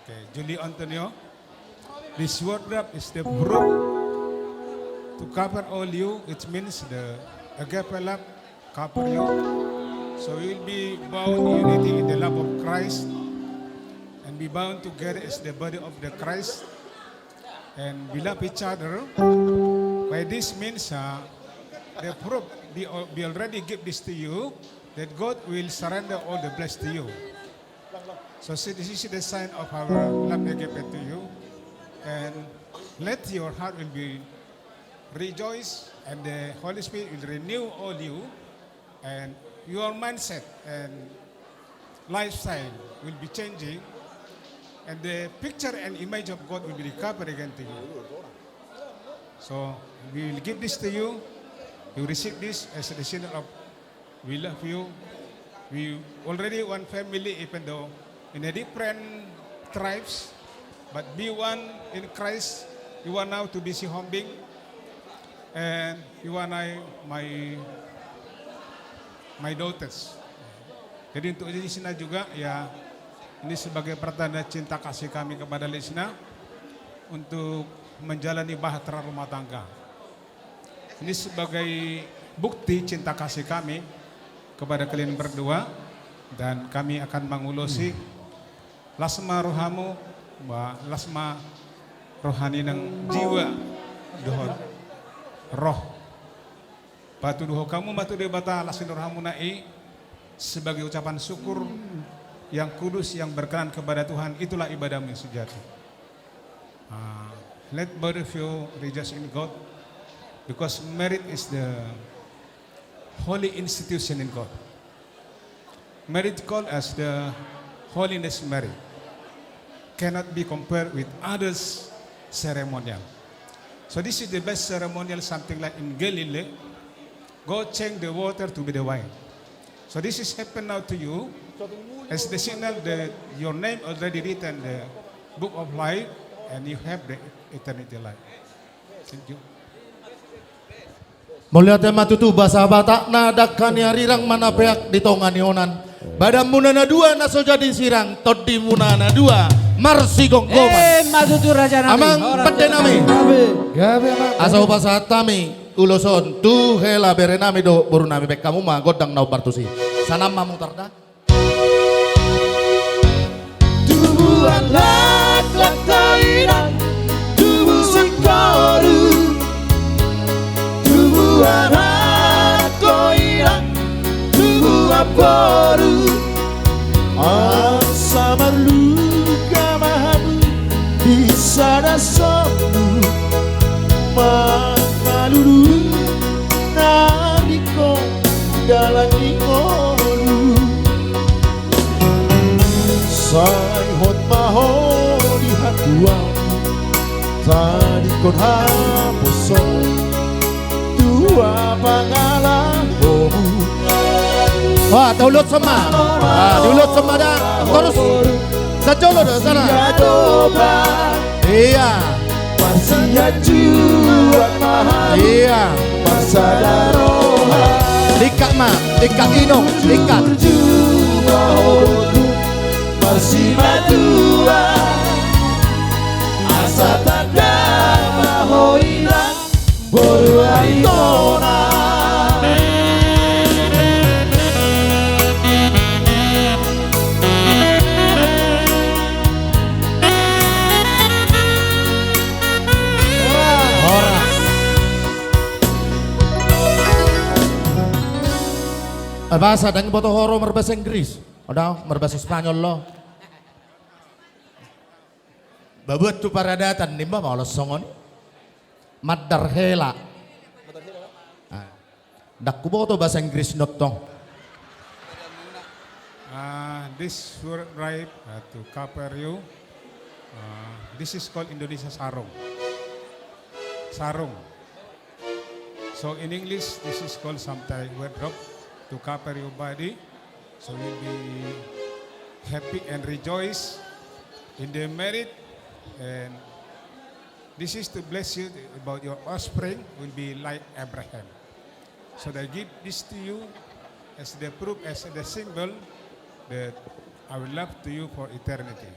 Okay, Julie Antonio. This wardrobe is the proof to cover all you. It means the agape love cover you. So you'll be bound unity in the love of Christ and be bound together as the body of the Christ and we love each other. By this means, the proof we already give this to you that God will surrender all the blessed to you. So see, this is the sign of our love agape to you, and let your heart will be rejoice, and the Holy Spirit will renew all you, and your mindset and lifestyle will be changing, and the picture and image of God will be recovered again to you. So we will give this to you. You receive this as a signal of we love you. We already one family, even though in a different tribes, but be one in Christ. You are now to be si Hombing, and you are my daughters. Jadi untuk Lisna juga ya, ini sebagai pertanda cinta kasih kami kepada Lisna untuk menjalani bahtera rumah tangga. Ini sebagai bukti cinta kasih kami kepada kalian berdua, dan kami akan mengulusi lasma rohamu, lasma rohani ng jiwa dohon roh. Batu doho kamu batu de bata lasin rohamu nai sebagai ucapan syukur yang kudus yang berkenan kepada Tuhan. Itulah ibadahmu yang sejati. Let both of you rejoice in God, because marriage is the holy institution in God. Marriage called as the holiness marriage cannot be compared with others ceremonial. So this is the best ceremonial, something like in Galilee, God changed the water to be the wine. So this is happened now to you as the signal that your name already written the book of life, and you have the eternity life. Thank you. Mulia tema tutu bahasa Batak nadakan yarirang mana peak di tonganionan. Badam munana dua naso jadi sirang todi munana dua marsi gonggoman. Matutu raja nami. Amang pendenami. Asau bahasa tami uloson tu hela berenami do burunami bek kamu mah godang nau bartusi. Sanam mamu tarda. Tubuhan lak tairang, tubuh singkaru, tubuhan koirang, tubuh aporu, asa marluka mahamu, bisa dasomu, mangaluru, nariko, dalam ingolu. Sai hot maho di hatuan, tadi kon hapuso, tua pangalan bomu. Wah, diulut sama. Diulut sama dah. Terus sejolo dah sana. Iya. Parsia juang mahal. Iya. Parsadaroha. Dikat mah, dikat inong, dikat. Parsi madua asa tanda mahoina boru aitona. Bahasa dan foto horo berbahasa Inggris. Ada berbahasa Spanyol loh. Babuat tu para datan nimba mau songon. Madar hela. Dak kubo to bahasa Inggris notong. This word right to cover you. This is called Indonesia sarung. Sarung. So in English, this is called sometimes wardrobe to cover your body. So you'll be happy and rejoice in the marriage, and this is to bless you about your offspring will be like Abraham. So I give this to you as the proof, as the symbol that I will love to you for eternity.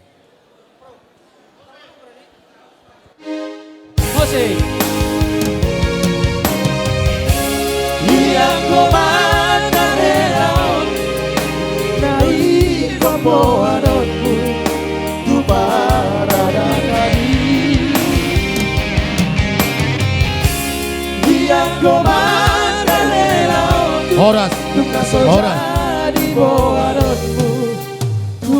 musik. Yang komandan helaon naik kompoanonmu tu paradakani. Yang komandan helaon Horas, tu kasoja Horas. di boanonmu tu